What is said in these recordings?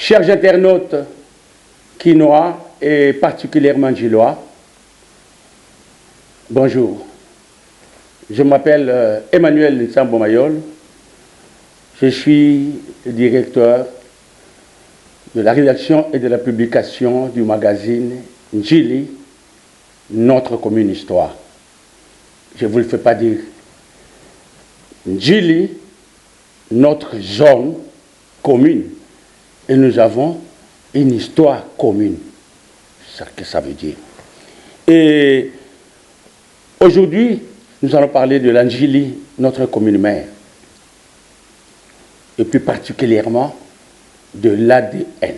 Chers internautes quinois et particulièrement gillois, bonjour. Je m'appelle Emmanuel Nsambo-Mayol. Je suis le directeur de la rédaction et de la publication du magazine Njili, notre commune histoire. Je ne vous le fais pas dire. Njili, notre zone commune. Et nous avons une histoire commune. C'est ce que ça veut dire. Et aujourd'hui, nous allons parler de l'Anjili, notre commune mère. Et plus particulièrement de l'ADN.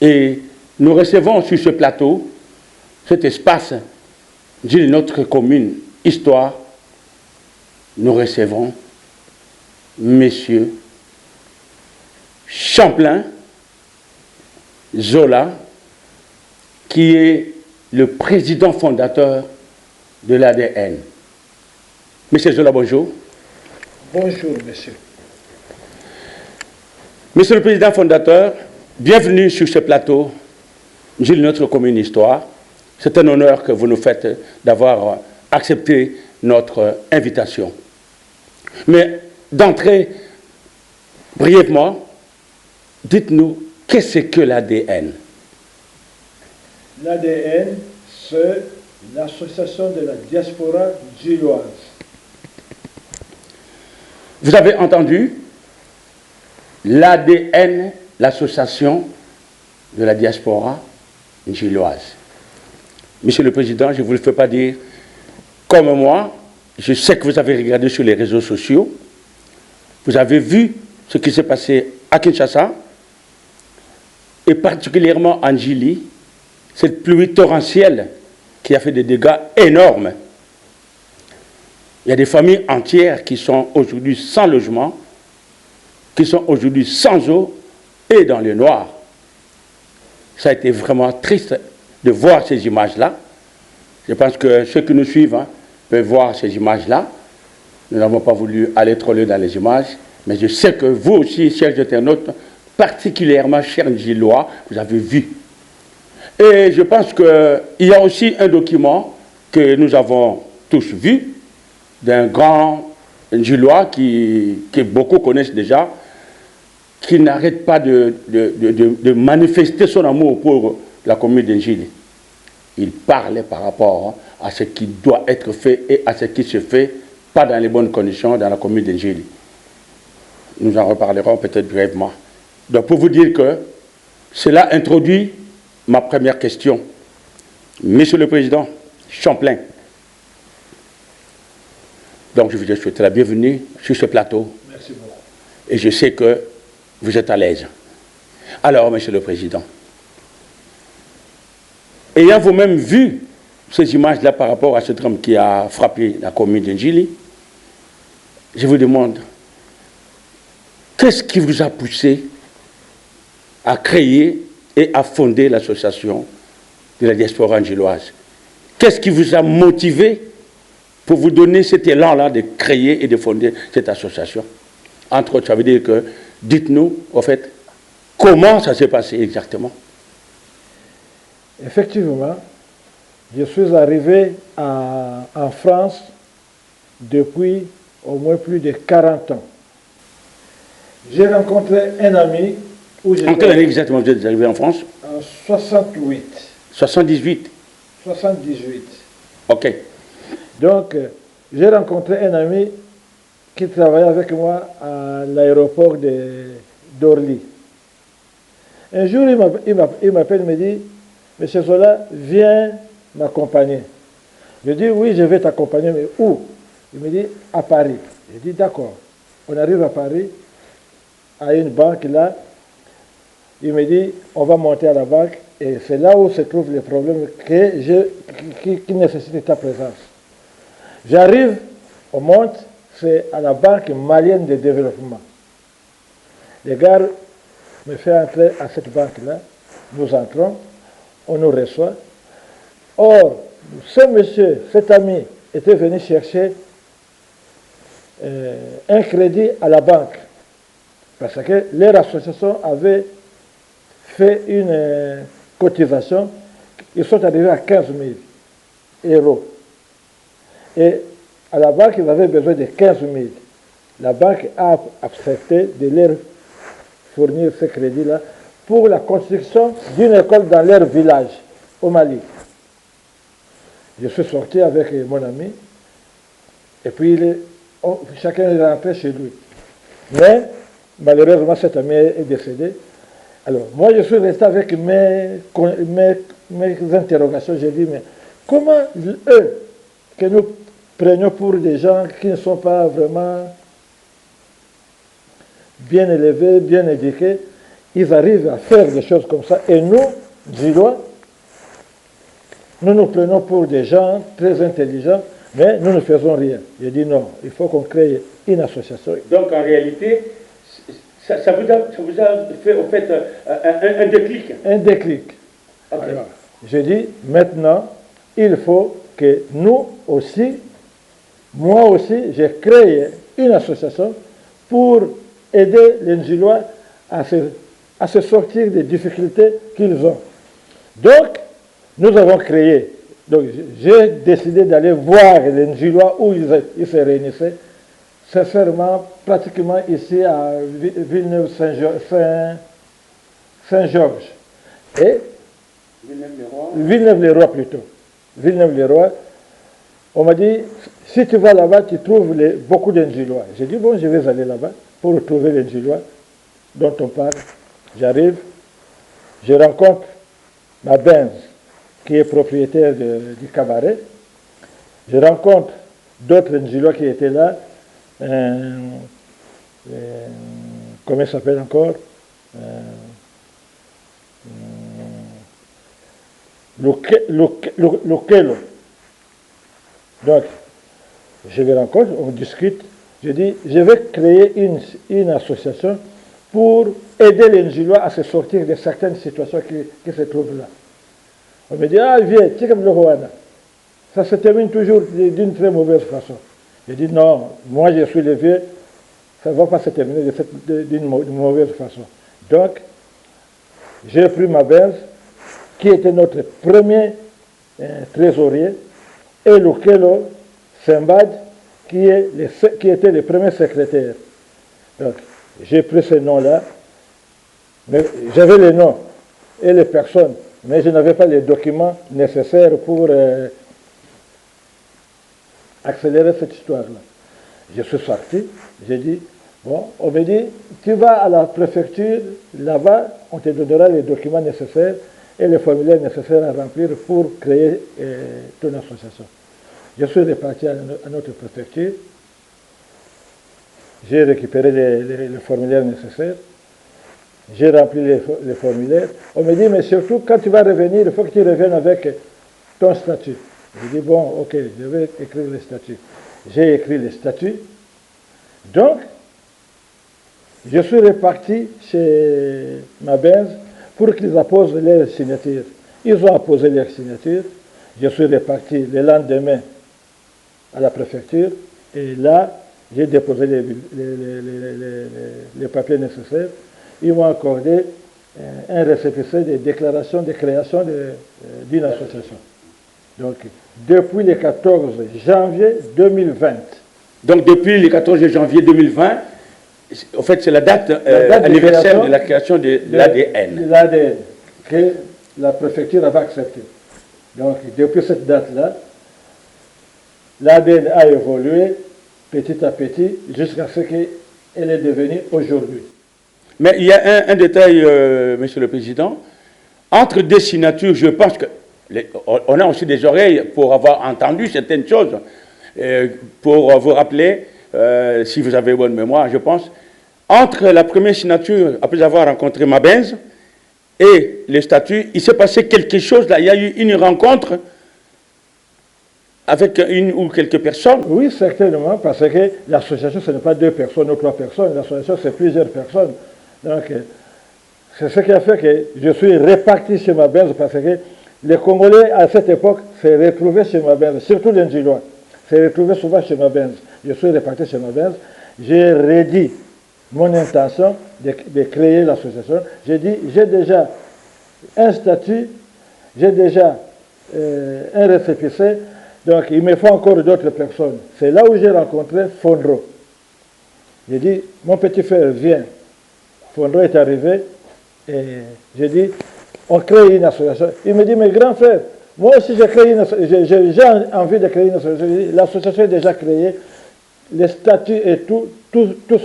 Et nous recevons sur ce plateau, cet espace, Njili, notre commune histoire, nous recevons Monsieur Champlain Zola, qui est le président fondateur de l'ADN. Monsieur Zola, bonjour. Bonjour, monsieur. Monsieur le président fondateur, bienvenue sur ce plateau, Njili, notre commune histoire. C'est un honneur que vous nous faites d'avoir accepté notre invitation. Mais d'entrée, brièvement, dites-nous, qu'est-ce que l'ADN? L'ADN, c'est l'association de la diaspora gilloise. Vous avez entendu? L'ADN, l'association de la diaspora gilloise. Monsieur le Président, je ne vous le fais pas dire comme moi. Je sais que vous avez regardé sur les réseaux sociaux. Vous avez vu ce qui s'est passé à Kinshasa, et particulièrement en Njili, cette pluie torrentielle qui a fait des dégâts énormes. Il y a des familles entières qui sont aujourd'hui sans logement, qui sont aujourd'hui sans eau et dans le noir. Ça a été vraiment triste de voir ces images-là. Je pense que ceux qui nous suivent peuvent voir ces images-là. Nous n'avons pas voulu aller trop loin dans les images, mais je sais que vous aussi, chers internautes, particulièrement chers Gillois, vous avez vu. Et je pense qu'il y a aussi un document que nous avons tous vu, d'un grand Gillois que beaucoup connaissent déjà, qui n'arrête pas de manifester son amour pour la commune de Njili. Il parlait par rapport à ce qui doit être fait et à ce qui se fait, pas dans les bonnes conditions dans la commune de Njili. Nous en reparlerons peut-être brièvement. Donc pour vous dire que cela introduit ma première question. Monsieur le Président Champlain, donc je vous souhaite la bienvenue sur ce plateau. Merci beaucoup. Et je sais que vous êtes à l'aise. Alors, Monsieur le Président, ayant vous-même vu ces images-là par rapport à ce drame qui a frappé la commune de Njili, je vous demande, qu'est-ce qui vous a poussé à créer et à fonder l'association de la diaspora gilloise? Qu'est-ce qui vous a motivé pour vous donner cet élan-là de créer et de fonder cette association? Entre autres, ça veut dire que, dites-nous, en fait, comment ça s'est passé exactement? Effectivement, je suis arrivé en France depuis au moins plus de 40 ans. J'ai rencontré un ami où j'étais... En quelle année exactement vous êtes arrivé en France? En 68. 78. 78. Ok. Donc, j'ai rencontré un ami qui travaillait avec moi à l'aéroport d'Orly. Un jour, il m'appelle, il me dit, Monsieur Zola, viens m'accompagner. Je dis, oui, je vais t'accompagner, mais où? Il me dit, à Paris. Je dis, d'accord. On arrive à Paris, à une banque là. Il me dit, on va monter à la banque, et c'est là où se trouvent les problèmes qui nécessitent ta présence. J'arrive, on monte, c'est à la Banque malienne de développement. Les gars me font entrer à cette banque-là. Nous entrons, on nous reçoit. Or, ce monsieur, cet ami, était venu chercher un crédit à la banque. Parce que leur association avait fait une cotisation, ils sont arrivés à 15 000 euros. Et à la banque, ils avaient besoin de 15 000. La banque a accepté de leur fournir ce crédit-là pour la construction d'une école dans leur village, au Mali. Je suis sorti avec mon ami, et puis chacun est rentré chez lui. Mais, malheureusement, cet ami est décédé. Alors, moi, je suis resté avec mes interrogations. J'ai dit, mais comment eux, que nous prenions pour des gens qui ne sont pas vraiment bien élevés, bien éduqués, ils arrivent à faire des choses comme ça. Et nous, Gillois, nous nous prenons pour des gens très intelligents, mais nous ne faisons rien. J'ai dit non, il faut qu'on crée une association. Donc en réalité, ça vous a fait au fait un déclic. Un déclic. Okay. Alors, j'ai dit maintenant, il faut que nous aussi, moi aussi, j'ai créé une association pour aider les Gillois à se sortir des difficultés qu'ils ont. Donc, nous avons créé, donc j'ai décidé d'aller voir les Gillois où ils se réunissaient, sincèrement, pratiquement ici à Villeneuve-Saint-Georges. Et Villeneuve-les-Rois plutôt. Villeneuve-les-Rois. On m'a dit, si tu vas là-bas, tu trouves beaucoup d'Indjilois. J'ai dit, bon, je vais aller là-bas pour trouver les Indjilois dont on parle. J'arrive, je rencontre ma Benz, qui est propriétaire du cabaret. Je rencontre d'autres Indjilois qui étaient là. Comment il s'appelle encore Lokelo. Donc, je les rencontre, on discute. Je dis, je vais créer une association pour aider les Ndjilois à se sortir de certaines situations qui se trouvent là. On me dit, ah, viens, tu es comme le Rwanda. Ça se termine toujours d'une très mauvaise façon. Je dis, non, moi je suis le vieux, ça ne va pas se terminer d'une mauvaise façon. Donc, j'ai pris ma Benz, qui était notre premier trésorier, et Lukelo Sembad, qui était le premier secrétaire. Donc, j'ai pris ce nom-là, mais j'avais les noms et les personnes, mais je n'avais pas les documents nécessaires pour accélérer cette histoire-là. Je suis sorti, j'ai dit, bon, on me dit, tu vas à la préfecture, là-bas, on te donnera les documents nécessaires et les formulaires nécessaires à remplir pour créer ton association. Je suis reparti à notre préfecture, j'ai récupéré les formulaires nécessaires, j'ai rempli les formulaires. On me dit, mais surtout, quand tu vas revenir, il faut que tu reviennes avec ton statut. J'ai dit, bon, ok, je vais écrire les statuts. J'ai écrit les statuts. Donc, je suis reparti chez ma Benz pour qu'ils apposent leurs signatures. Ils ont apposé leurs signatures. Je suis reparti le lendemain à la préfecture. Et là, j'ai déposé les papiers nécessaires. Ils m'ont accordé un récépissé de déclaration de création d'une association. Donc, depuis le 14 janvier 2020. Donc, depuis le 14 janvier 2020, en fait, c'est la date anniversaire de la création de l'ADN. L'ADN, que la préfecture avait accepté. Donc, depuis cette date-là, l'ADN a évolué petit à petit jusqu'à ce qu'elle est devenue aujourd'hui. Mais il y a un détail, Monsieur le Président. Entre deux signatures, je pense que on a aussi des oreilles pour avoir entendu certaines choses. Pour vous rappeler, si vous avez bonne mémoire, je pense, entre la première signature, après avoir rencontré ma Benz, et les statuts, il s'est passé quelque chose là. Il y a eu une rencontre avec une ou quelques personnes. Oui, certainement, parce que l'association, ce n'est pas 2 personnes ou 3 personnes. L'association, c'est plusieurs personnes. Donc, c'est ce qui a fait que je suis réparti chez ma Benz, parce que les Congolais, à cette époque, se retrouvaient chez ma Benz, surtout les Ndjilois, se retrouvaient souvent chez ma Benz. Je suis réparti chez ma Benz. J'ai rédit mon intention de créer l'association. J'ai dit, j'ai déjà un statut, j'ai déjà un récépissé, donc il me faut encore d'autres personnes. C'est là où j'ai rencontré Fondro. J'ai dit, mon petit frère, viens. Fondro est arrivé et j'ai dit, on crée une association. Il me dit, mais grand frère, moi aussi j'ai envie de créer une association. L'association est déjà créée, les statuts et tout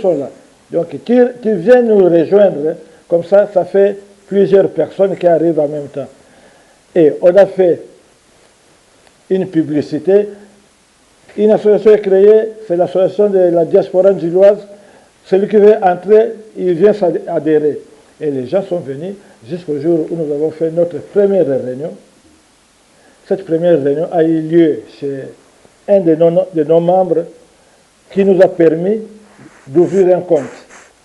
sont là. Donc tu viens nous rejoindre, comme ça fait plusieurs personnes qui arrivent en même temps. Et on a fait une publicité. Une association est créée, c'est l'association de la diaspora gilloise. Celui qui veut entrer, il vient s'adhérer. Et les gens sont venus jusqu'au jour où nous avons fait notre première réunion. Cette première réunion a eu lieu chez un de nos membres qui nous a permis d'ouvrir un compte.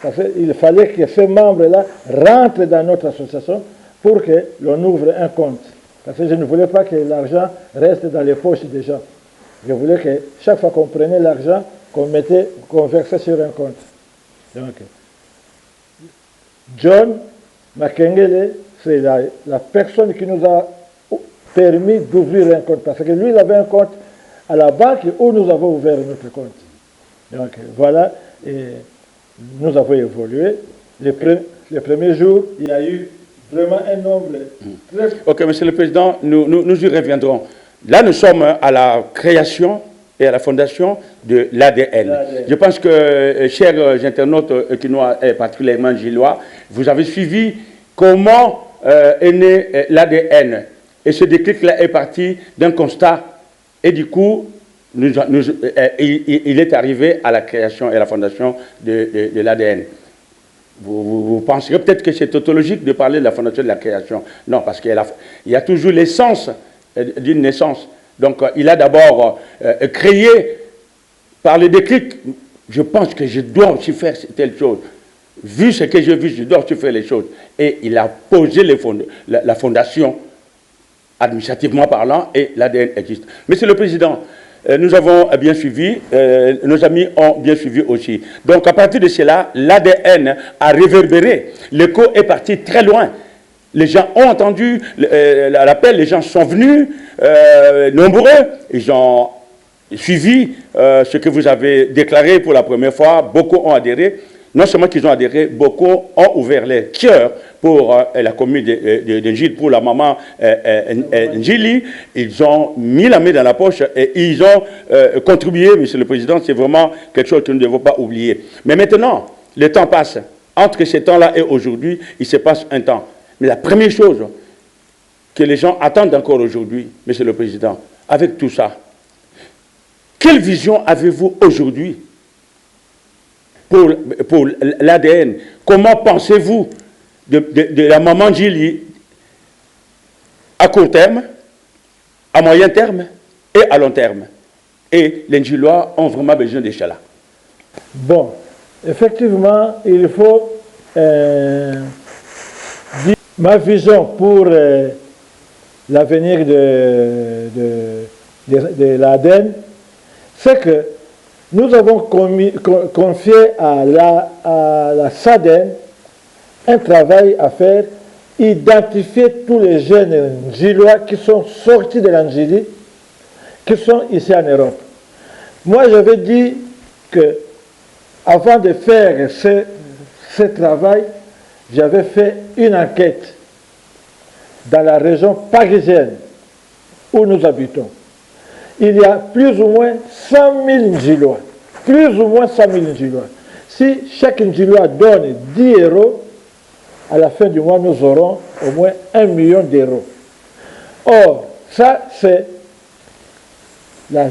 Parce qu'il fallait que ces membres-là rentrent dans notre association pour que l'on ouvre un compte. Parce que je ne voulais pas que l'argent reste dans les poches des gens. Je voulais que chaque fois qu'on prenait l'argent, qu'on versait sur un compte. Donc, John Makengele, c'est la personne qui nous a permis d'ouvrir un compte. Parce que lui, il avait un compte à la banque où nous avons ouvert notre compte. Donc, voilà, et nous avons évolué. Les premiers jours, il y a eu vraiment un nombre très... Ok, Monsieur le Président, nous y reviendrons. Là, nous sommes à la création et à la fondation de l'ADN. Je pense que, chers internautes particulièrement gillois, vous avez suivi comment est né l'ADN. Et ce déclic-là est parti d'un constat. Et du coup, il est arrivé à la création et à la fondation de l'ADN. Vous penserez peut-être que c'est tautologique de parler de la fondation de la création. Non, parce qu'il y a toujours l'essence d'une naissance. Donc, il a d'abord créé par le déclic. Je pense que je dois aussi faire telle chose. Vu ce que j'ai vu, je dois aussi faire les choses. Et il a posé la fondation, administrativement parlant, et l'ADN existe. Monsieur le Président, nous avons bien suivi, nos amis ont bien suivi aussi. Donc, à partir de cela, l'ADN a réverbéré. L'écho est parti très loin. Les gens ont entendu l'appel, les gens sont venus, nombreux, ils ont suivi ce que vous avez déclaré pour la première fois, beaucoup ont adhéré. Non seulement qu'ils ont adhéré, beaucoup ont ouvert les cœurs pour la commune de Gilles, pour la maman Njili. Ils ont mis la main dans la poche et ils ont contribué, Monsieur le Président. C'est vraiment quelque chose que nous ne devons pas oublier. Mais maintenant, le temps passe. Entre ce temps-là et aujourd'hui, il se passe un temps. Mais la première chose que les gens attendent encore aujourd'hui, Monsieur le Président, avec tout ça, quelle vision avez-vous aujourd'hui pour l'ADN? Comment pensez-vous de la maman Gilly à court terme, à moyen terme et à long terme? Et les Gillois ont vraiment besoin de cela. Bon, effectivement, il faut dire ma vision pour l'avenir de l'ADN, c'est que nous avons confié à la SADEN un travail à faire, identifier tous les jeunes Gillois qui sont sortis de l'Angélie, qui sont ici en Europe. Moi, j'avais dit que avant de faire ce travail, j'avais fait une enquête dans la région parisienne où nous habitons. Il y a plus ou moins 100 000 Gillois. Plus ou moins 100 000 Gillois. Si chaque Gillois donne 10 euros, à la fin du mois, nous aurons au moins 1 million d'euros. Or, ça, c'est la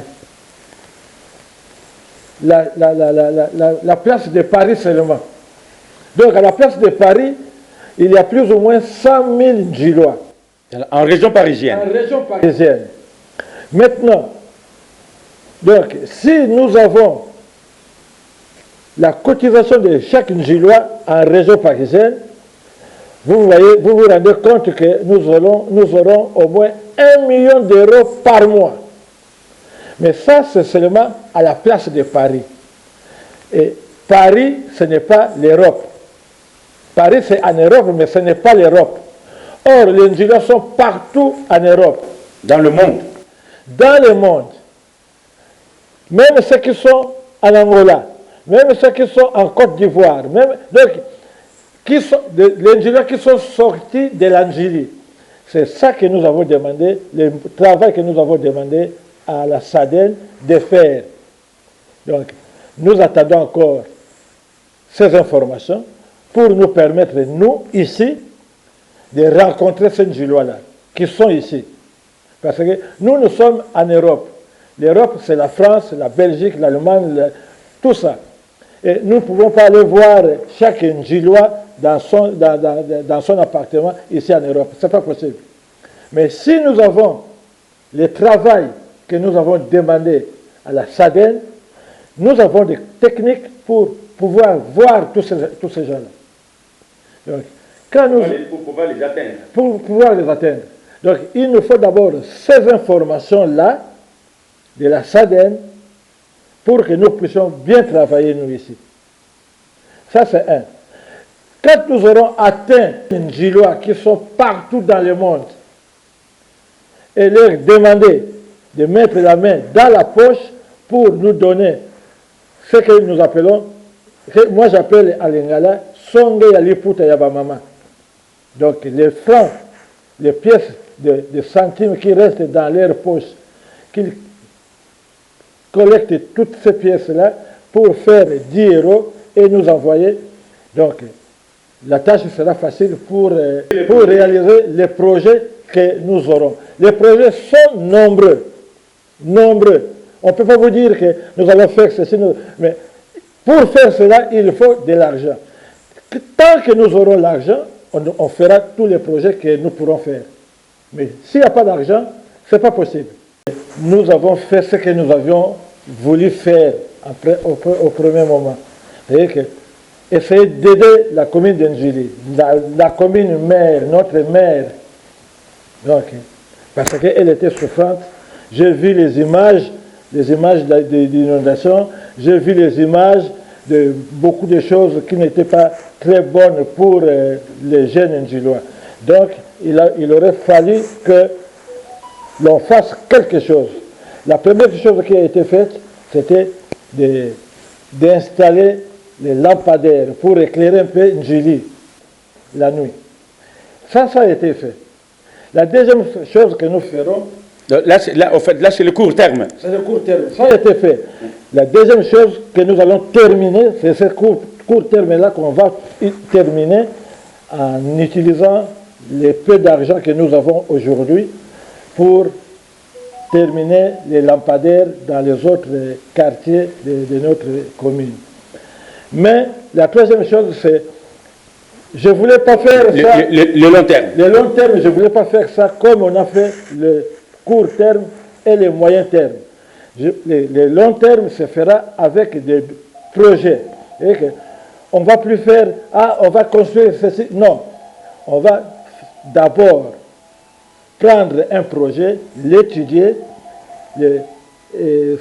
place de Paris seulement. Donc, à la place de Paris, il y a plus ou moins 100 000 Gillois. En région parisienne. En région parisienne. Maintenant, donc, si nous avons la cotisation de chaque Gillois en région parisienne, vous vous rendez compte que nous aurons au moins 1 million d'euros par mois. Mais ça, c'est seulement à la place de Paris. Et Paris, ce n'est pas l'Europe. Paris, c'est en Europe, mais ce n'est pas l'Europe. Or, les Ndjila sont partout en Europe. Dans le monde. Dans le monde. Même ceux qui sont en Angola, même ceux qui sont en Côte d'Ivoire, donc, les Ndjila qui sont sortis de l'Angélie. C'est ça que nous avons demandé, le travail que nous avons demandé à la SADEN de faire. Donc, nous attendons encore ces informations pour nous permettre, nous, ici, de rencontrer ces Ndjilois-là, qui sont ici. Parce que nous sommes en Europe. L'Europe, c'est la France, la Belgique, l'Allemagne, tout ça. Et nous ne pouvons pas aller voir chaque Ndjilois dans son appartement ici en Europe. Ce n'est pas possible. Mais si nous avons le travail que nous avons demandé à la SADEN, nous avons des techniques pour pouvoir voir tous ces gens-là. Donc, pour pouvoir les atteindre. Pour pouvoir les atteindre. Donc, il nous faut d'abord ces informations-là de la SADEN pour que nous puissions bien travailler, nous, ici. Ça, c'est un. Quand nous aurons atteint les Ndjilois qui sont partout dans le monde et leur demander de mettre la main dans la poche pour nous donner ce que nous appelons, que moi j'appelle à l'Ingala, Songe Yaliputa Yabamama. Donc les francs, les pièces de centimes qui restent dans leur poche, qu'ils collectent toutes ces pièces-là pour faire 10 € et nous envoyer. Donc la tâche sera facile pour réaliser les projets que nous aurons. Les projets sont nombreux. Nombreux. On ne peut pas vous dire que nous allons faire ceci, mais pour faire cela, il faut de l'argent. Tant que nous aurons l'argent, on fera tous les projets que nous pourrons faire. Mais s'il n'y a pas d'argent, ce n'est pas possible. Nous avons fait ce que nous avions voulu faire au premier moment. C'est-à-dire que essayer d'aider la commune d'Ndjili, la commune mère, notre mère, donc, parce qu'elle était souffrante. J'ai vu les images d'inondation, j'ai vu les images de beaucoup de choses qui n'étaient pas très bonnes pour les jeunes Ndjilois. Donc, il aurait fallu que l'on fasse quelque chose. La première chose qui a été faite, c'était d'installer les lampadaires pour éclairer un peu Ndjili la nuit. Ça a été fait. La deuxième chose que nous ferons... Là, c'est le court terme. C'est le court terme. Ça a été fait. La deuxième chose que nous allons terminer, c'est ce court terme-là qu'on va terminer en utilisant les peu d'argent que nous avons aujourd'hui pour terminer les lampadaires dans les autres quartiers de notre commune. Mais la troisième chose, c'est je ne voulais pas faire ça. Le long terme. Le long terme, je ne voulais pas faire ça comme on a fait le court terme et le moyen terme. Le long terme se fera avec des projets. On ne va plus faire, on va construire ceci. Non. On va d'abord prendre un projet, l'étudier,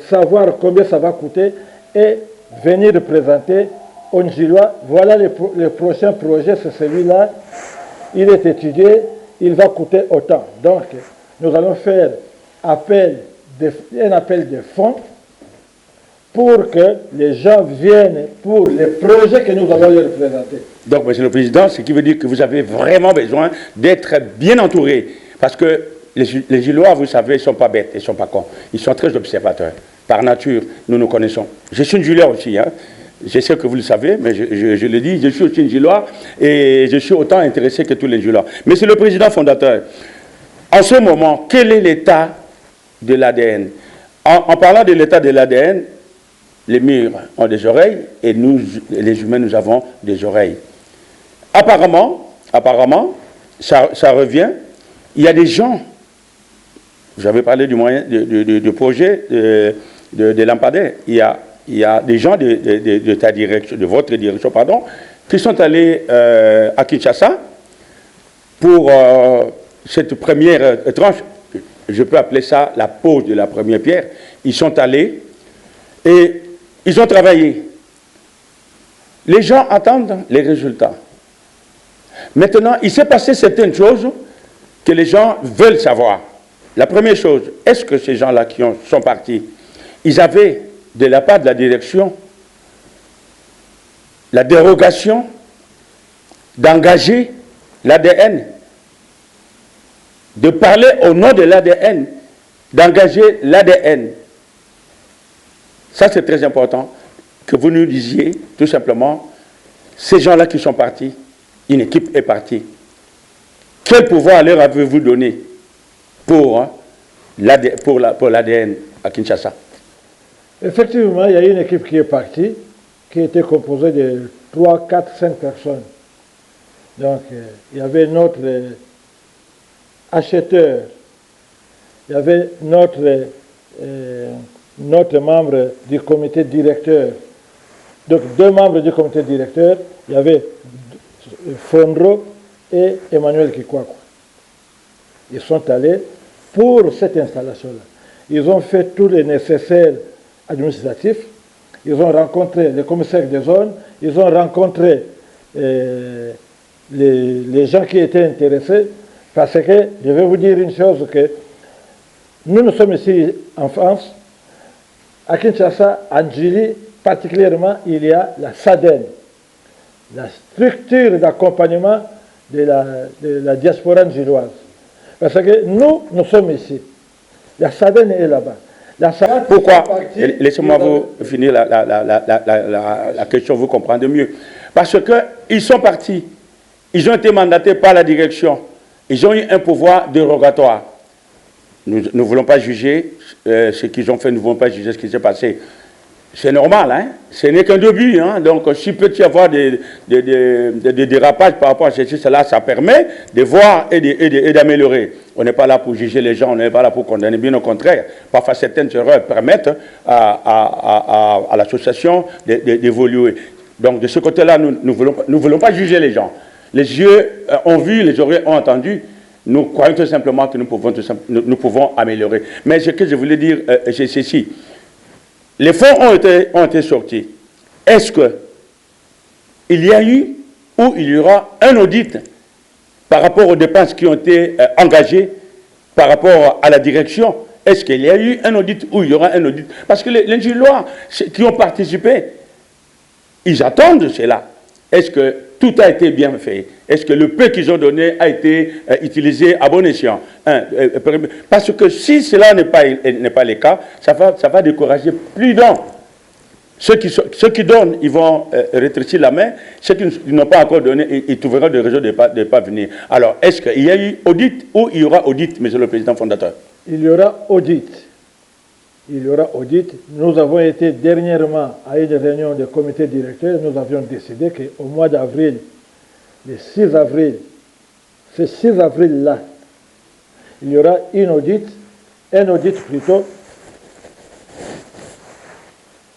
savoir combien ça va coûter et venir le présenter aux Ndjilois. Voilà le prochain projet, c'est celui-là. Il est étudié, il va coûter autant. Donc, nous allons faire un appel de fonds pour que les gens viennent pour les projets que nous allons leur présenter. Donc, Monsieur le Président, ce qui veut dire que vous avez vraiment besoin d'être bien entouré. Parce que les Gilois, vous savez, ils ne sont pas bêtes, ils ne sont pas cons. Ils sont très observateurs. Par nature, nous nous connaissons. Je suis une Gilois aussi, hein. Je sais que vous le savez, mais je le dis, je suis aussi une Gilois et je suis autant intéressé que tous les Gilois. Monsieur le Président fondateur, en ce moment, quel est l'état de l'ADN? En parlant de l'état de l'ADN, les murs ont des oreilles et nous, les humains, nous avons des oreilles. Apparemment, ça revient. Il y a des gens, j'avais parlé du moyen de projet de lampadaire, il y a des gens de ta direction, de votre direction, pardon, qui sont allés à Kinshasa pour cette première tranche, je peux appeler ça la pose de la première pierre. Ils sont allés et ils ont travaillé. Les gens attendent les résultats. Maintenant, il s'est passé certaines choses que les gens veulent savoir. La première chose, est-ce que ces gens-là qui sont partis, ils avaient de la part de la direction la dérogation d'engager l'ADN, de parler au nom de l'ADN, d'engager l'ADN. Ça, c'est très important que vous nous disiez, tout simplement, ces gens-là qui sont partis, une équipe est partie. Quel pouvoir leur avez-vous donné pour l'ADN à Kinshasa? Effectivement, il y a une équipe qui est partie, qui était composée de 3, 4, 5 personnes. Donc, il y avait notre acheteur, il y avait notre membre du comité directeur. Donc, 2 membres du comité directeur, il y avait Fondro et Emmanuel Kikwako. Ils sont allés pour cette installation-là. Ils ont fait tout le nécessaire administratif. Ils ont rencontré les commissaires des zones, ils ont rencontré les gens qui étaient intéressés, parce que je vais vous dire une chose, que nous sommes ici en France, à Kinshasa, en Djili, particulièrement, il y a la SADEN, la structure d'accompagnement de la diaspora djiloise. Parce que nous sommes ici. La SADEN est là-bas. Pourquoi? Laissez-moi vous finir la question, vous comprendrez mieux. Parce qu'ils sont partis, ils ont été mandatés par la direction, ils ont eu un pouvoir dérogatoire. Nous ne voulons pas juger ce qu'ils ont fait, nous ne voulons pas juger ce qui s'est passé. C'est normal, hein? Ce n'est qu'un début. Hein? Donc, s'il peut y avoir des dérapages par rapport à ceci, cela, ça permet de voir et d'améliorer. On n'est pas là pour juger les gens, on n'est pas là pour condamner, bien au contraire. Parfois, certaines erreurs permettent à l'association d'évoluer. Donc, de ce côté-là, nous ne voulons pas juger les gens. Les yeux ont vu, les oreilles ont entendu. Nous croyons tout simplement que nous pouvons améliorer. Mais ce que je voulais dire, c'est ceci. Les fonds ont été sortis. Est-ce qu'il y a eu ou il y aura un audit par rapport aux dépenses qui ont été engagées par rapport à la direction? Est-ce qu'il y a eu un audit ou il y aura un audit? Parce que les Djilois qui ont participé, ils attendent cela. Est-ce que tout a été bien fait? Est-ce que le peu qu'ils ont donné a été utilisé à bon escient? Parce que si cela n'est pas le cas, ça va décourager plus d'un. Ceux qui donnent, ils vont rétrécir la main. Ceux qui n'ont pas encore donné, ils trouveront des raisons de ne pas venir. Alors, est-ce qu'il y a eu audit ou il y aura audit, monsieur le président fondateur? Il y aura audit. Il y aura audit. Nous avons été dernièrement à une réunion du comité directeur. Nous avions décidé qu'au mois d'avril, le 6 avril, ce 6 avril-là, il y aura un audit plutôt,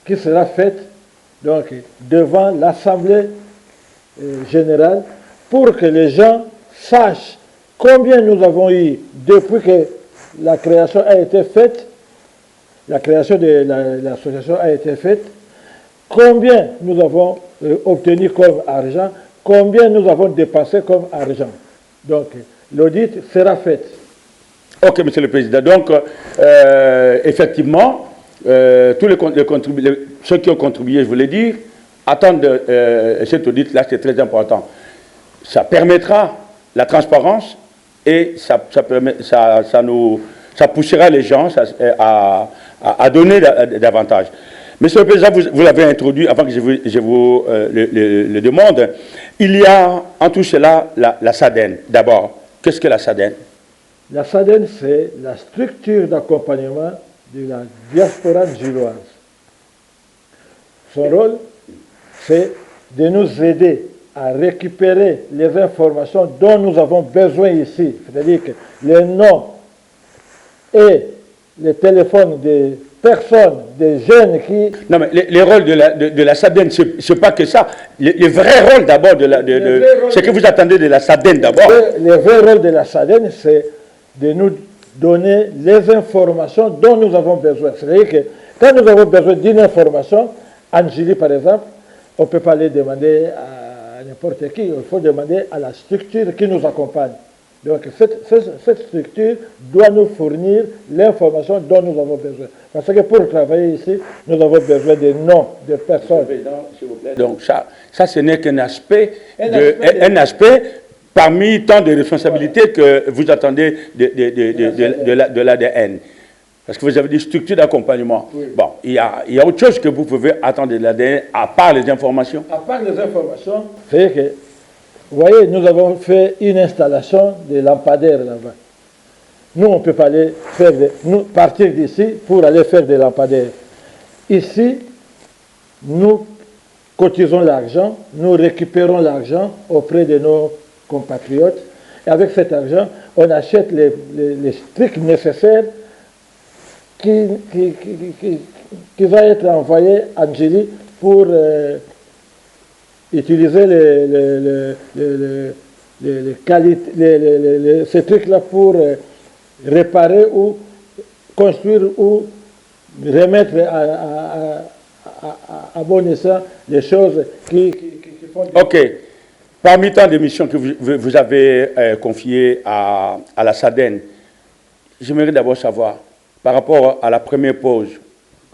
qui sera fait donc, devant l'Assemblée générale pour que les gens sachent combien nous avons eu depuis que la création a été faite. La création de l'association a été faite, combien nous avons obtenu comme argent, combien nous avons dépensé comme argent. Donc, l'audit sera fait. Ok, monsieur le président. Donc, effectivement, tous ceux qui ont contribué, je voulais dire, attendent cet audit-là, c'est très important. Ça permettra la transparence et ça poussera les gens à donner davantage. Monsieur le Président, vous l'avez introduit avant que je vous le demande. Il y a en tout cela la SADEN. D'abord, qu'est-ce que la SADEN? La SADEN, c'est la structure d'accompagnement de la diaspora djiloise. Son rôle, c'est de nous aider à récupérer les informations dont nous avons besoin ici. C'est-à-dire que les noms et les téléphones des personnes, des jeunes qui... Non, mais les rôles de la SADEN, ce n'est pas que ça. Les vrais rôles d'abord, c'est que vous attendez de la SADEN d'abord. Les vrais rôles de la SADEN, c'est de nous donner les informations dont nous avons besoin. C'est-à-dire que quand nous avons besoin d'une information, en Djili par exemple, on ne peut pas les demander à n'importe qui, il faut demander à la structure qui nous accompagne. Donc cette structure doit nous fournir l'information dont nous avons besoin. Parce que pour travailler ici, nous avons besoin des noms de personnes. S'il vous plaît. Donc ça ce n'est qu'un aspect, un aspect parmi tant de responsabilités que vous attendez de l'ADN. Parce que vous avez des structures d'accompagnement. Oui. Bon, il y a autre chose que vous pouvez attendre de l'ADN, à part les informations. À part les informations, c'est que, vous voyez, nous avons fait une installation de lampadaires là-bas. Nous, on ne peut pas aller faire partir d'ici pour aller faire des lampadaires. Ici, nous cotisons l'argent, nous récupérons l'argent auprès de nos compatriotes. Et avec cet argent, on achète les trucs nécessaires qui va être envoyé à Ndjili pour utiliser ces trucs-là pour réparer ou construire ou remettre à bon escient les choses qui font... Ok. Parmi tant de missions que vous avez confiées à la SADEN, j'aimerais d'abord savoir, par rapport à la première pause,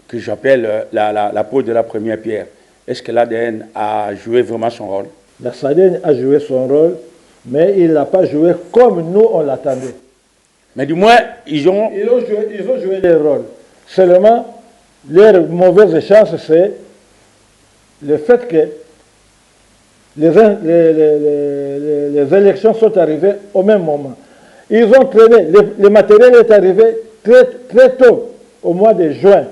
que j'appelle la pause de la première pierre, est-ce que l'ADN a joué vraiment son rôle? La SADEN a joué son rôle, mais il n'a pas joué comme nous on l'attendait. Mais du moins, ils ont joué leur rôle. Seulement, leur mauvaise chance, c'est le fait que les élections sont arrivées au même moment. Ils ont traîné, le matériel est arrivé très tôt, au mois de juin.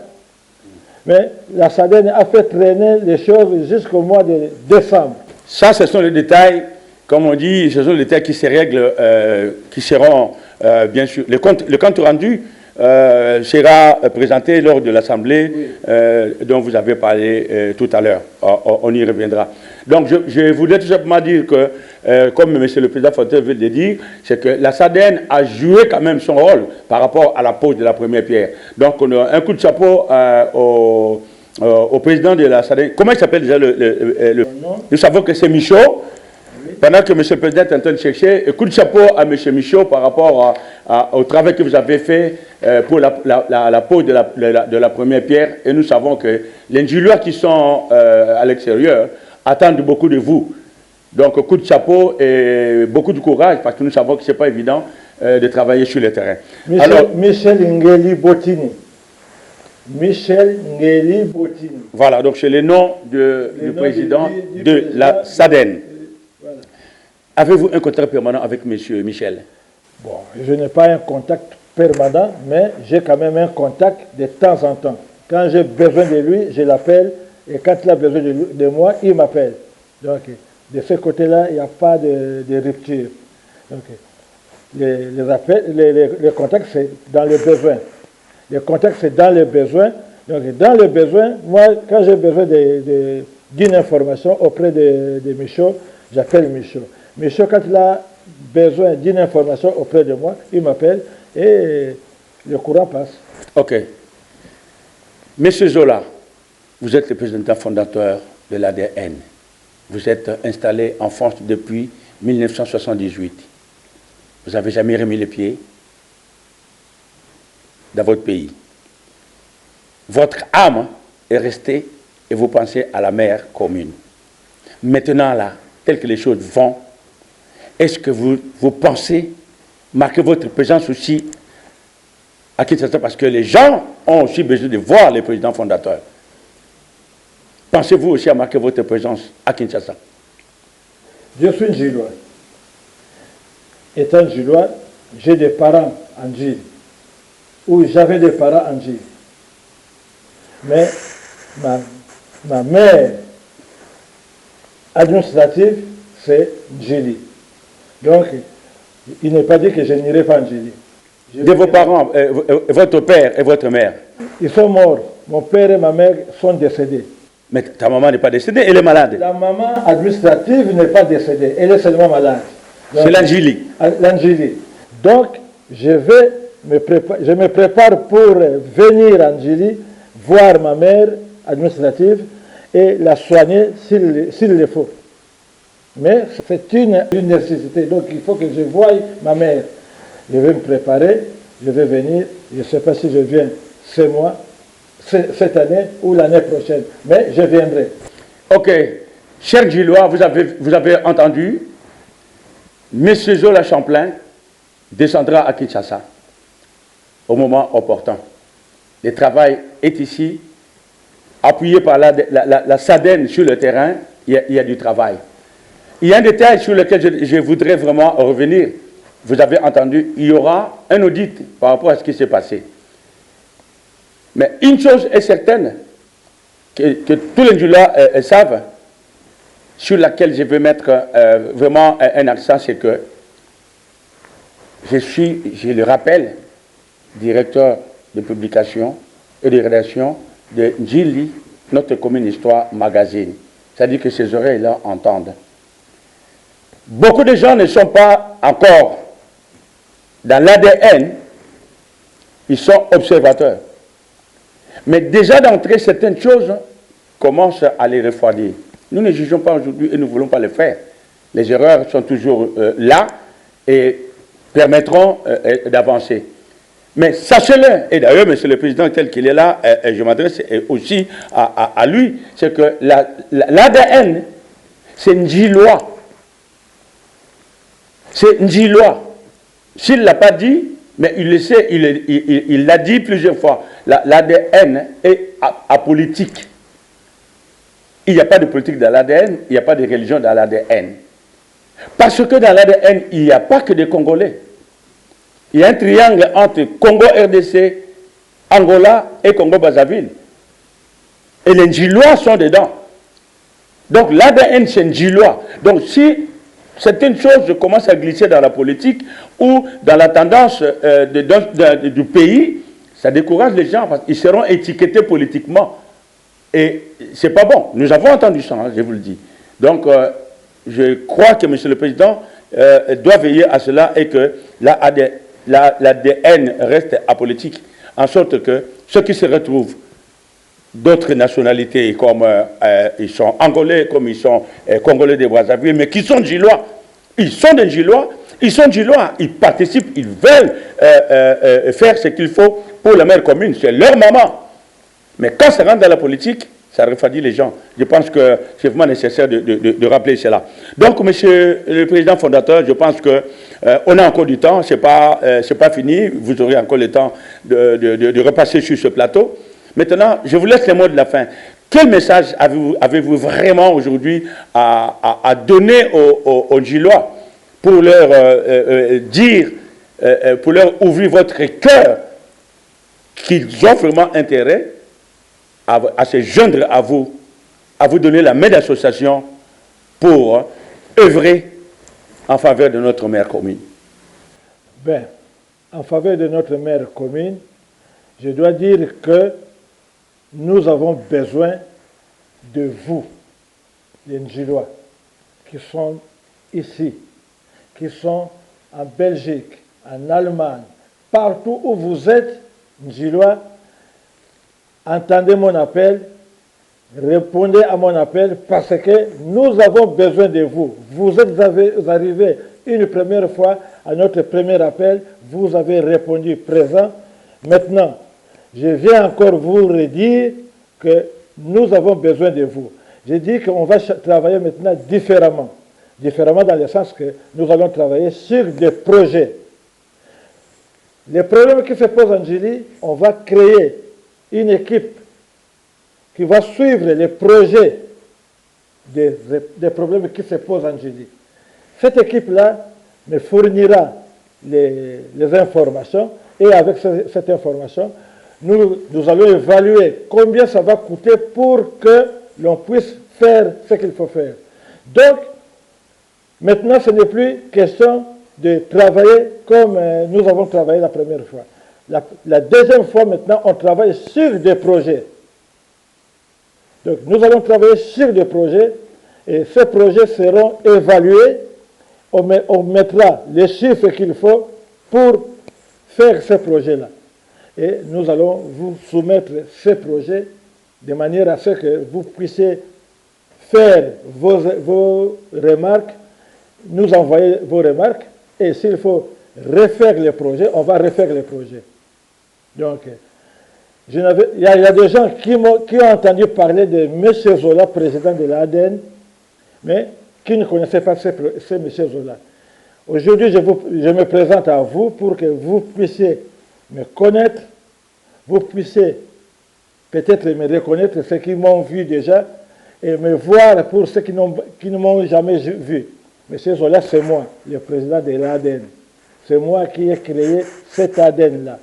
Mais la SADEN a fait traîner les choses jusqu'au mois de décembre. Ça, ce sont les détails, comme on dit, ce sont les détails qui se règlent, qui seront, bien sûr, le compte rendu sera présenté lors de l'Assemblée dont vous avez parlé tout à l'heure. On y reviendra. Donc, je voudrais tout simplement dire que, comme M. le Président Fontaine veut le dire, c'est que la SADEN a joué quand même son rôle par rapport à la pose de la première pierre. Donc, on a un coup de chapeau au président de la SADEN. Comment il s'appelle déjà Nous savons que c'est Michaud. Pendant que M. le Président est en train de chercher, un coup de chapeau à M. Michaud par rapport au travail que vous avez fait pour la pose de la première pierre. Et nous savons que les Ndjilois qui sont à l'extérieur attendent beaucoup de vous. Donc, coup de chapeau et beaucoup de courage, parce que nous savons que ce n'est pas évident de travailler sur le terrain. Michel Ngeli Botini. Michel Ngeli Botini. Voilà, donc c'est le nom du président de la SADEN. Voilà. Avez-vous un contact permanent avec M. Michel? Bon, je n'ai pas un contact permanent, mais j'ai quand même un contact de temps en temps. Quand j'ai besoin de lui, je l'appelle, et quand il a besoin de moi, il m'appelle. Donc, de ce côté-là, il n'y a pas de rupture. Donc, les contacts, c'est dans le besoin. Les contacts, c'est dans le besoin. Donc, dans le besoin, moi, quand j'ai besoin d'une information auprès de Michaud, j'appelle Michaud. Michaud, quand il a besoin d'une information auprès de moi, il m'appelle et le courant passe. OK. Monsieur Zola, vous êtes le président fondateur de l'ADN. Vous êtes installé en France depuis 1978. Vous n'avez jamais remis les pieds dans votre pays. Votre âme est restée et vous pensez à la mère commune. Maintenant, là, telles que les choses vont, est-ce que vous pensez marquer votre présence aussi à Kinshasa, parce que les gens ont aussi besoin de voir les présidents fondateurs? Pensez-vous aussi à marquer votre présence à Kinshasa? Je suis Ndjilois. Étant Ndjilois, j'ai des parents en Ndjili, ou j'avais des parents en Ndjili. Mais ma mère administrative, c'est Ndjili. Donc, il n'est pas dit que je n'irai pas en Ndjili. De vos parents, votre père et votre mère? Ils sont morts. Mon père et ma mère sont décédés. Mais ta maman n'est pas décédée, elle est malade. La maman administrative n'est pas décédée, elle est seulement malade. C'est l'Andjili. L'Andjili. Donc, je me prépare pour venir en Ndjili, voir ma mère administrative et la soigner s'il le faut. Mais c'est une nécessité, donc il faut que je voie ma mère. Je vais me préparer, je vais venir, je ne sais pas si je viens ce mois, cette année ou l'année prochaine, mais je viendrai. Ok, cher Gillois, vous avez entendu, M. Zola Champlain descendra à Kinshasa au moment opportun. Le travail est ici, appuyé par la SADEN sur le terrain, il y a du travail. Il y a un détail sur lequel je voudrais vraiment revenir. Vous avez entendu, il y aura un audit par rapport à ce qui s'est passé. Mais une chose est certaine, que tous les Ndjula savent, sur laquelle je veux mettre vraiment un accent, c'est que je le rappelle, directeur de publication et de rédaction de Njili, notre commune Histoire Magazine. C'est-à-dire que ces oreilles-là entendent. Beaucoup de gens ne sont pas encore dans l'ADN, ils sont observateurs. Mais déjà d'entrer, certaines choses commencent à les refroidir. Nous ne jugeons pas aujourd'hui et nous ne voulons pas le faire. Les erreurs sont toujours là et permettront d'avancer. Mais sachez-le, et d'ailleurs, Monsieur le Président, tel qu'il est là, je m'adresse aussi à lui, c'est que l'ADN, c'est Ndjilois. C'est Ndjilois. S'il ne l'a pas dit, mais il le sait, il l'a dit plusieurs fois. L'ADN est apolitique. Il n'y a pas de politique dans l'ADN, il n'y a pas de religion dans l'ADN. Parce que dans l'ADN, il n'y a pas que des Congolais. Il y a un triangle entre Congo-RDC, Angola et Congo-Brazzaville. Et les Ndjilois sont dedans. Donc l'ADN, c'est Ndjilois. Donc si certaines choses commencent à glisser dans la politique ou dans la tendance du pays, ça décourage les gens parce qu'ils seront étiquetés politiquement. Et ce n'est pas bon. Nous avons entendu ça, hein, je vous le dis. Donc, je crois que M. le Président doit veiller à cela et que l'ADN reste apolitique, en sorte que ceux qui se retrouvent d'autres nationalités, comme ils sont angolais, comme ils sont congolais des Brazzaville, mais qui sont Ndjilois, ils sont des Ndjilois, ils sont Ndjilois, ils participent, ils veulent faire ce qu'il faut pour la mère commune, c'est leur maman. Mais quand ça rentre dans la politique, ça refroidit les gens. Je pense que c'est vraiment nécessaire de rappeler cela. Donc, Monsieur le Président fondateur, je pense qu'on a encore du temps, c'est pas fini, vous aurez encore le temps de repasser sur ce plateau. Maintenant, je vous laisse les mots de la fin. Quel message avez-vous vraiment aujourd'hui à donner aux Ndjilois pour leur dire, pour leur ouvrir votre cœur qu'ils ont vraiment intérêt à se joindre à vous donner la main d'association pour œuvrer en faveur de notre mère commune? Bien, en faveur de notre mère commune, je dois dire que nous avons besoin de vous, les Ndjilois, qui sont ici, qui sont en Belgique, en Allemagne, partout où vous êtes, Ndjilois, entendez mon appel, répondez à mon appel parce que nous avons besoin de vous. Vous êtes arrivés une première fois à notre premier appel, vous avez répondu présent. Maintenant, je viens encore vous redire que nous avons besoin de vous. J'ai dit qu'on va travailler maintenant différemment. Différemment dans le sens que nous allons travailler sur des projets. Les problèmes qui se posent en Ndjili, on va créer une équipe qui va suivre les projets des problèmes qui se posent en Ndjili. Cette équipe-là me fournira les informations et avec cette information, nous allons évaluer combien ça va coûter pour que l'on puisse faire ce qu'il faut faire. Donc, maintenant, ce n'est plus question de travailler comme nous avons travaillé la première fois. La deuxième fois, maintenant, on travaille sur des projets. Donc, nous allons travailler sur des projets et ces projets seront évalués. On mettra les chiffres qu'il faut pour faire ces projets-là. Et nous allons vous soumettre ces projets de manière à ce que vous puissiez faire vos remarques, nous envoyer vos remarques, et s'il faut refaire les projets, on va refaire les projets. Donc, il y a des gens qui ont entendu parler de M. Zola, président de l'ADN, mais qui ne connaissaient pas ce M. Zola. Aujourd'hui, je me présente à vous pour que vous puissiez me connaître, vous puissiez peut-être me reconnaître, ceux qui m'ont vu déjà, et me voir pour ceux qui ne m'ont jamais vu. M. Zola, c'est moi, le président de l'ADN. C'est moi qui ai créé cet ADN-là.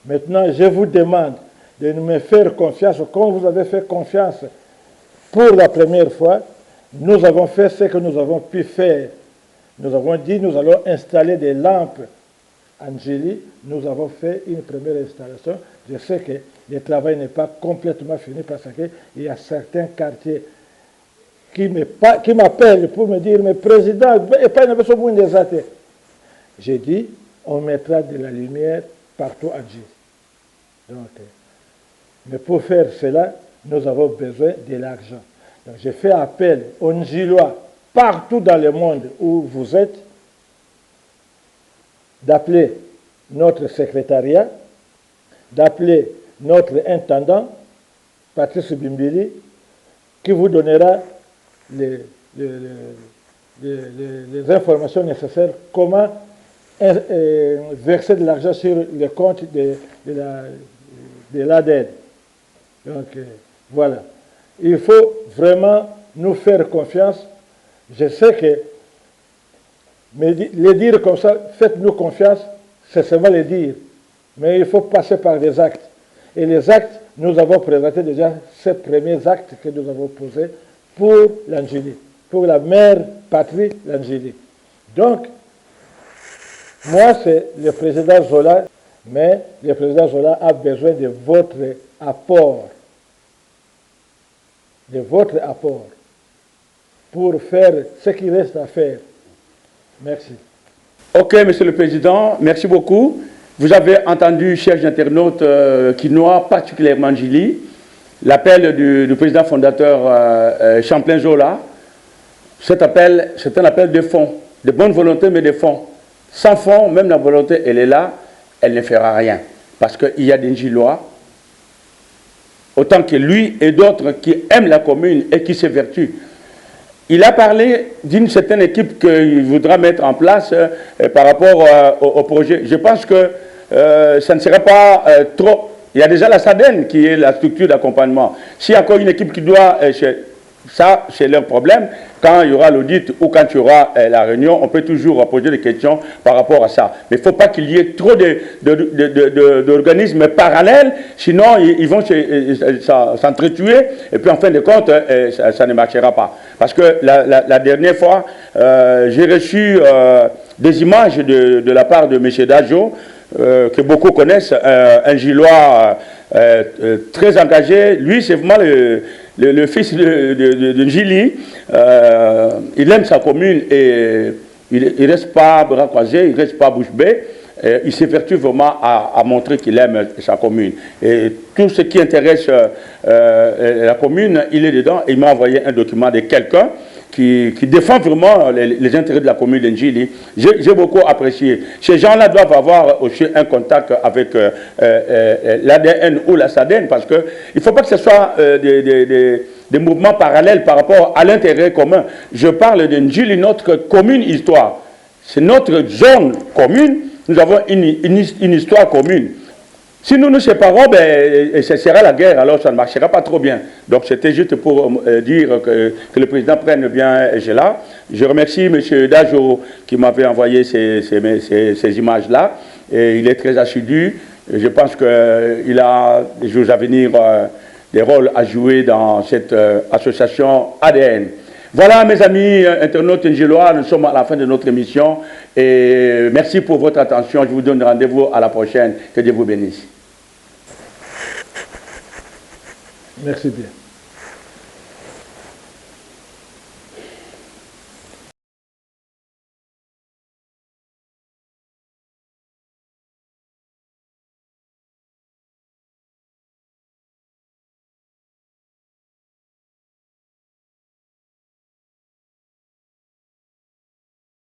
Maintenant, je vous demande de me faire confiance, comme vous avez fait confiance pour la première fois. Nous avons fait ce que nous avons pu faire. Nous avons dit, nous allons installer des lampes Angélie. Nous avons fait une première installation. Je sais que le travail n'est pas complètement fini parce qu'il y a certains quartiers qui m'appellent pour me dire, mais président, j'ai dit, on mettra de la lumière partout à Angélie. Donc, mais pour faire cela, nous avons besoin de l'argent. Donc, j'ai fait appel aux Njilois, partout dans le monde où vous êtes, d'appeler notre secrétariat, d'appeler notre intendant, Patrice Bimbili, qui vous donnera les informations nécessaires, comment verser de l'argent sur le compte de l'ADN. Donc, voilà. Il faut vraiment nous faire confiance. Je sais que les dire comme ça, faites-nous confiance, c'est seulement les dire. Mais il faut passer par des actes. Et les actes, nous avons présenté déjà ces premiers actes que nous avons posés pour l'Angélie, pour la mère patrie, l'Angélie. Donc, moi, c'est le président Zola, mais le président Zola a besoin de votre apport. De votre apport pour faire ce qu'il reste à faire. Merci. Ok, Monsieur le Président, merci beaucoup. Vous avez entendu, chers internautes, Kinois, particulièrement Angélie, l'appel du président fondateur Champlain Zola. Cet appel, c'est un appel de fonds, de bonne volonté, mais de fonds. Sans fonds, même la volonté, elle est là, elle ne fera rien. Parce qu'il y a des Njilois, autant que lui et d'autres qui aiment la commune et qui s'évertuent. Il a parlé d'une certaine équipe qu'il voudra mettre en place par rapport au projet. Je pense que ça ne sera pas trop... Il y a déjà la SADEN qui est la structure d'accompagnement. S'il y a encore une équipe qui doit... ça, c'est leur problème. Quand il y aura l'audit ou quand il y aura la réunion, on peut toujours poser des questions par rapport à ça. Mais il ne faut pas qu'il y ait trop d'organismes parallèles, sinon ils vont s'entretuer et puis en fin de compte, ça ne marchera pas. Parce que la dernière fois, j'ai reçu des images de la part de M. Dajo, que beaucoup connaissent, un Gilois très engagé. Lui, c'est vraiment le fils de Gili. Il aime sa commune et il ne reste pas bras croisés, il ne reste pas bouche bée. Il s'évertue vraiment à montrer qu'il aime sa commune. Et tout ce qui intéresse la commune, il est dedans. Il m'a envoyé un document de quelqu'un qui défend vraiment les intérêts de la commune d'Ndjili. J'ai beaucoup apprécié. Ces gens-là doivent avoir aussi un contact avec l'ADN ou la SADEN, parce qu'il ne faut pas que ce soit des mouvements parallèles par rapport à l'intérêt commun. Je parle d'Ndjili, notre commune histoire. C'est notre zone commune. Nous avons une histoire commune. Si nous nous séparons, ben, ce sera la guerre, alors ça ne marchera pas trop bien. Donc c'était juste pour dire que le président prenne bien Gela. Je remercie M. Dajo qui m'avait envoyé ces images-là. Et il est très assidu. Je pense qu'il a des jours à venir des rôles à jouer dans cette association ADN. Voilà, mes amis internautes njilois, nous sommes à la fin de notre émission. Et merci pour votre attention. Je vous donne rendez-vous à la prochaine. Que Dieu vous bénisse. Merci bien.